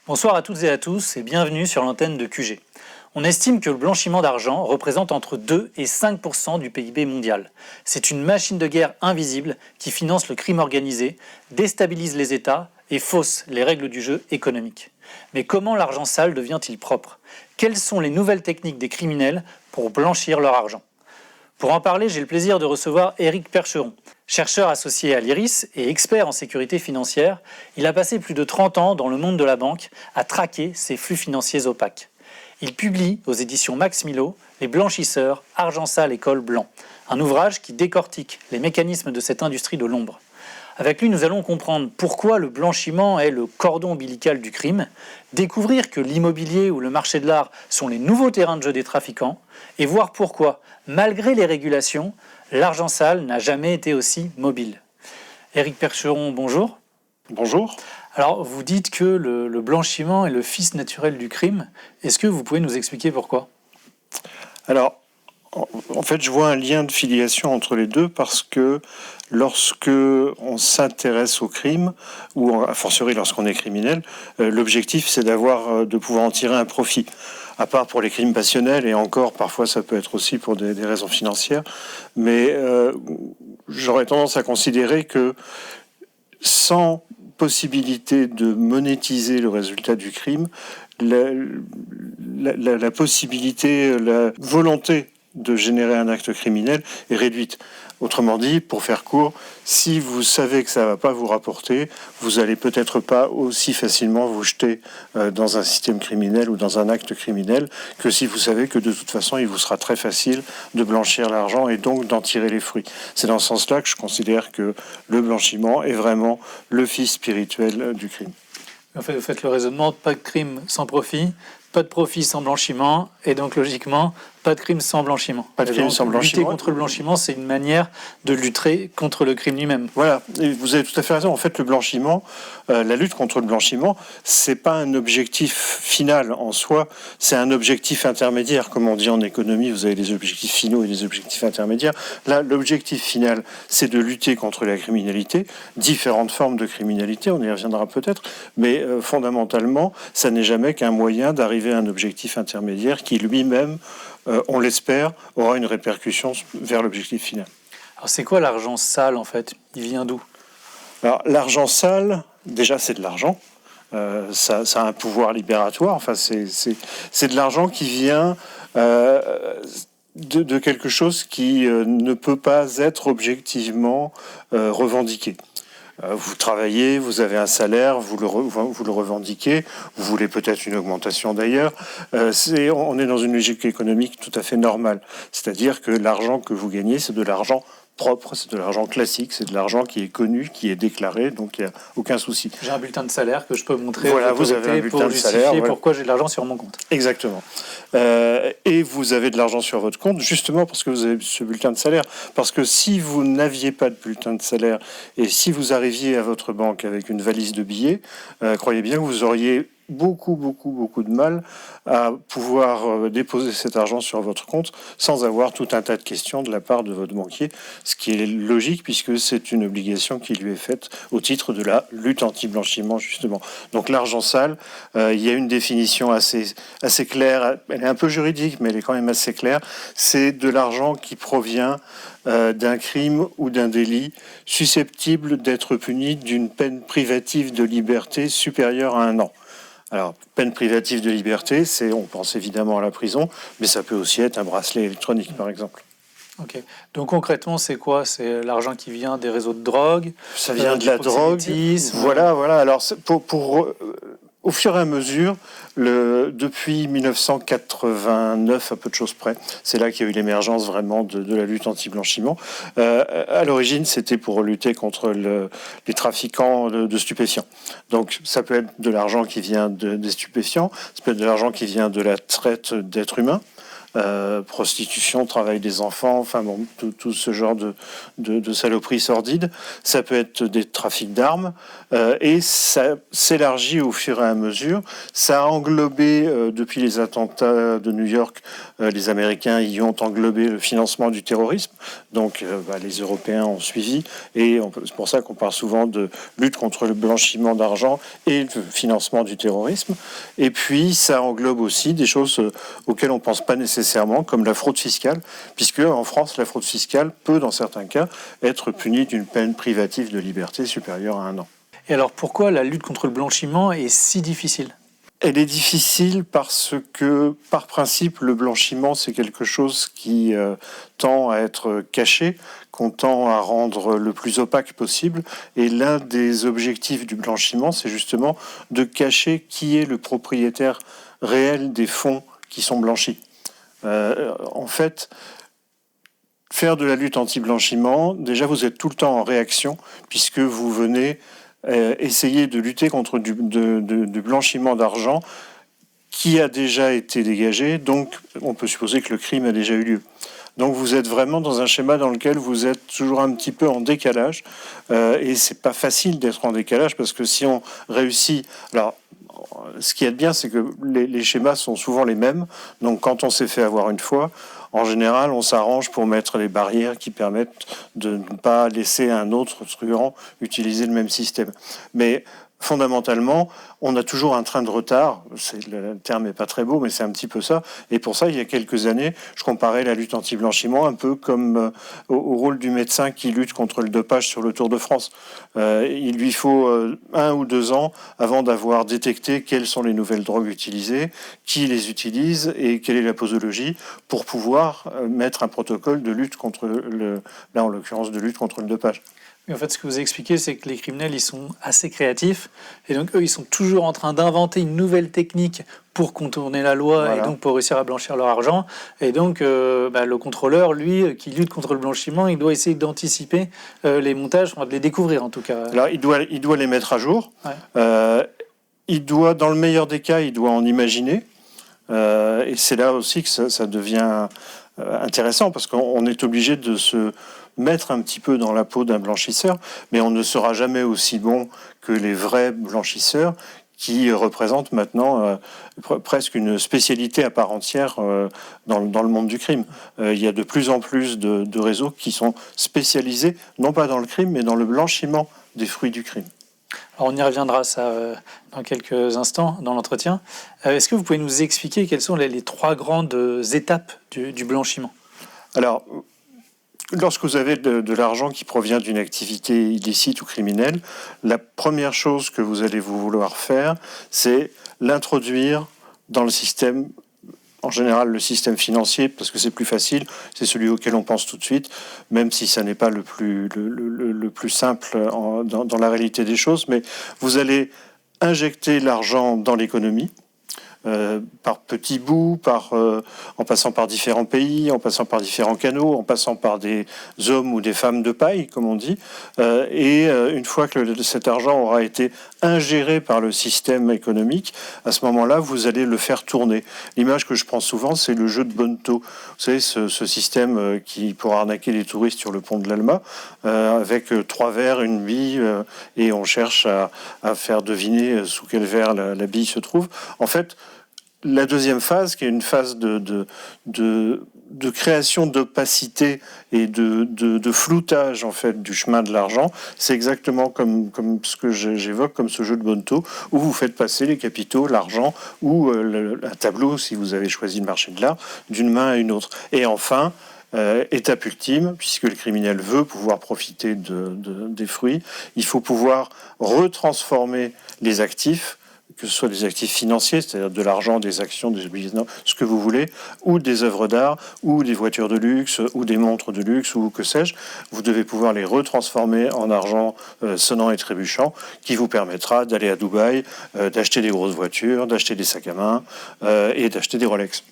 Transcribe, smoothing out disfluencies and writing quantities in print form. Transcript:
Bonsoir à toutes et à tous et bienvenue sur l'antenne de QG. On estime que le blanchiment d'argent représente entre 2 et 5% du PIB mondial. C'est une machine de guerre invisible qui finance le crime organisé, déstabilise les États et fausse les règles du jeu économique. Mais comment l'argent sale devient-il propre ? Quelles sont les nouvelles techniques des criminels pour blanchir leur argent ? Pour en parler, j'ai le plaisir de recevoir Éric Percheron. Chercheur associé à l'IRIS et expert en sécurité financière, il a passé plus de 30 ans dans le monde de la banque à traquer ces flux financiers opaques. Il publie aux éditions Max Milo « Les blanchisseurs, argent sale et col blanc », un ouvrage qui décortique les mécanismes de cette industrie de l'ombre. Avec lui, nous allons comprendre pourquoi le blanchiment est le cordon ombilical du crime, découvrir que l'immobilier ou le marché de l'art sont les nouveaux terrains de jeu des trafiquants, et voir pourquoi, malgré les régulations, l'argent sale n'a jamais été aussi mobile. Éric Percheron, bonjour. Bonjour. Alors, vous dites que le blanchiment est le fils naturel du crime. Est-ce que vous pouvez nous expliquer pourquoi ? Alors, en fait, je vois un lien de filiation entre les deux parce que lorsque on s'intéresse au crime, ou a fortiori lorsqu'on est criminel, l'objectif c'est de pouvoir en tirer un profit. À part pour les crimes passionnels, et encore parfois ça peut être aussi pour des raisons financières, mais j'aurais tendance à considérer que sans possibilité de monétiser le résultat du crime, la possibilité, la volonté de générer un acte criminel est réduite. Autrement dit, pour faire court, si vous savez que ça ne va pas vous rapporter, vous n'allez peut-être pas aussi facilement vous jeter dans un système criminel ou dans un acte criminel que si vous savez que de toute façon, il vous sera très facile de blanchir l'argent et donc d'en tirer les fruits. C'est dans ce sens-là que je considère que le blanchiment est vraiment le fils spirituel du crime. En fait, vous faites le raisonnement, pas de crime sans profit, pas de profit sans blanchiment, et donc logiquement, pas de crime sans blanchiment. Pas de crime sans blanchiment. Lutter contre le blanchiment, c'est une manière de lutter contre le crime lui-même. Voilà, et vous avez tout à fait raison. En fait, le blanchiment, la lutte contre le blanchiment, c'est pas un objectif final en soi, c'est un objectif intermédiaire. Comme on dit en économie, vous avez des objectifs finaux et des objectifs intermédiaires. Là, l'objectif final, c'est de lutter contre la criminalité, différentes formes de criminalité, on y reviendra peut-être, mais fondamentalement, ça n'est jamais qu'un moyen d'arriver à un objectif intermédiaire qui lui-même, on l'espère, aura une répercussion vers l'objectif final. Alors c'est quoi l'argent sale en fait ? Il vient d'où ? Alors l'argent sale, déjà c'est de l'argent. Ça a un pouvoir libératoire. Enfin c'est de l'argent qui vient de quelque chose qui ne peut pas être objectivement revendiqué. Vous travaillez, vous avez un salaire, vous le revendiquez, vous voulez peut-être une augmentation d'ailleurs. On est dans une logique économique tout à fait normale. C'est-à-dire que l'argent que vous gagnez, c'est de l'argent propre, c'est de l'argent classique, c'est de l'argent qui est connu, qui est déclaré, donc il n'y a aucun souci. J'ai un bulletin de salaire que je peux montrer voilà, vous avez un bulletin pour justifier de salaire, pourquoi j'ai de l'argent sur mon compte. Exactement. Et vous avez de l'argent sur votre compte justement parce que vous avez ce bulletin de salaire. Parce que si vous n'aviez pas de bulletin de salaire et si vous arriviez à votre banque avec une valise de billets, croyez bien que vous auriez beaucoup de mal à pouvoir déposer cet argent sur votre compte sans avoir tout un tas de questions de la part de votre banquier, ce qui est logique puisque c'est une obligation qui lui est faite au titre de la lutte anti-blanchiment justement. Donc l'argent sale, il y a une définition assez claire, elle est un peu juridique mais elle est quand même assez claire, c'est de l'argent qui provient d'un crime ou d'un délit susceptible d'être puni d'une peine privative de liberté supérieure à 1 an. Alors, peine privative de liberté, on pense évidemment à la prison, mais ça peut aussi être un bracelet électronique, par exemple. Ok. Donc concrètement, c'est quoi ? C'est l'argent qui vient des réseaux de drogue ? Ça vient de la drogue. Voilà. Alors, au fur et à mesure, depuis 1989, à peu de choses près, c'est là qu'il y a eu l'émergence vraiment de la lutte anti-blanchiment. À l'origine, c'était pour lutter contre les trafiquants de stupéfiants. Donc, ça peut être de l'argent qui vient des stupéfiants, ça peut être de l'argent qui vient de la traite d'êtres humains. prostitution, travail des enfants, enfin bon, tout ce genre de saloperies sordides. Ça peut être des trafics d'armes, et ça s'élargit au fur et à mesure. Ça a englobé, depuis les attentats de New York, les Américains y ont englobé le financement du terrorisme, donc les Européens ont suivi, et c'est pour ça qu'on parle souvent de lutte contre le blanchiment d'argent et le financement du terrorisme. Et puis ça englobe aussi des choses auxquelles on ne pense pas nécessairement, comme la fraude fiscale, puisque en France, la fraude fiscale peut, dans certains cas, être punie d'une peine privative de liberté supérieure à 1 an. Et alors pourquoi la lutte contre le blanchiment est si difficile ? Elle est difficile parce que, par principe, le blanchiment, c'est quelque chose qui tend à être caché, qu'on tend à rendre le plus opaque possible. Et l'un des objectifs du blanchiment, c'est justement de cacher qui est le propriétaire réel des fonds qui sont blanchis. En fait, faire de la lutte anti-blanchiment, déjà, vous êtes tout le temps en réaction, puisque vous venez essayer de lutter contre du blanchiment d'argent qui a déjà été dégagé, donc on peut supposer que le crime a déjà eu lieu. Donc vous êtes vraiment dans un schéma dans lequel vous êtes toujours un petit peu en décalage, et c'est pas facile d'être en décalage, parce que si on réussit... Alors, ce qui est bien, c'est que les schémas sont souvent les mêmes, donc quand on s'est fait avoir une fois, en général, on s'arrange pour mettre les barrières qui permettent de ne pas laisser un autre truand utiliser le même système. Mais fondamentalement, on a toujours un train de retard. Le terme n'est pas très beau, mais c'est un petit peu ça. Et pour ça, il y a quelques années, je comparais la lutte anti-blanchiment un peu comme au rôle du médecin qui lutte contre le dopage sur le Tour de France. Il lui faut 1 ou 2 ans avant d'avoir détecté quelles sont les nouvelles drogues utilisées, qui les utilise et quelle est la posologie, pour pouvoir mettre un protocole de lutte contre là en l'occurrence de lutte contre le dopage. Mais en fait, ce que vous expliquez, c'est que les criminels, ils sont assez créatifs. Et donc, eux, ils sont toujours en train d'inventer une nouvelle technique pour contourner la loi, voilà. Et donc pour réussir à blanchir leur argent. Et donc, le contrôleur, lui, qui lutte contre le blanchiment, il doit essayer d'anticiper les montages, de les découvrir en tout cas. Alors, il doit les mettre à jour. Ouais. Il doit, dans le meilleur des cas, il doit en imaginer. Et c'est là aussi que ça devient intéressant, parce qu'on est obligé de se mettre un petit peu dans la peau d'un blanchisseur, mais on ne sera jamais aussi bon que les vrais blanchisseurs, qui représentent maintenant presque une spécialité à part entière dans le monde du crime. Il y a de plus en plus de réseaux qui sont spécialisés, non pas dans le crime, mais dans le blanchiment des fruits du crime. Alors on y reviendra ça dans quelques instants dans l'entretien. Est-ce que vous pouvez nous expliquer quelles sont les 3 grandes étapes du blanchiment ? Alors, lorsque vous avez de l'argent qui provient d'une activité illicite ou criminelle, la première chose que vous allez vouloir faire, c'est l'introduire dans le système. En général, le système financier, parce que c'est plus facile, c'est celui auquel on pense tout de suite, même si ça n'est pas le plus simple dans la réalité des choses. Mais vous allez injecter l'argent dans l'économie, par petits bouts, en passant par différents pays, en passant par différents canaux, en passant par des hommes ou des femmes de paille, comme on dit. Et une fois que cet argent aura été ingéré par le système économique, à ce moment-là, vous allez le faire tourner. L'image que je prends souvent, c'est le jeu de Bonneto. Vous savez, ce système qui pour arnaquer les touristes sur le pont de l'Alma, avec 3 verres, une bille, et on cherche à faire deviner sous quel verre la bille se trouve. En fait, la deuxième phase, qui est une phase de création d'opacité et de floutage en fait du chemin de l'argent, c'est exactement comme ce que j'évoque, comme ce jeu de Bonneto, où vous faites passer les capitaux, l'argent ou un tableau, si vous avez choisi le marché de l'art, d'une main à une autre. Et enfin, étape ultime, puisque le criminel veut pouvoir profiter des fruits, il faut pouvoir retransformer les actifs, que ce soit des actifs financiers, c'est-à-dire de l'argent, des actions, des obligations, ce que vous voulez, ou des œuvres d'art, ou des voitures de luxe, ou des montres de luxe, ou que sais-je. Vous devez pouvoir les retransformer en argent sonnant et trébuchant, qui vous permettra d'aller à Dubaï, d'acheter des grosses voitures, d'acheter des sacs à main et d'acheter des Rolex.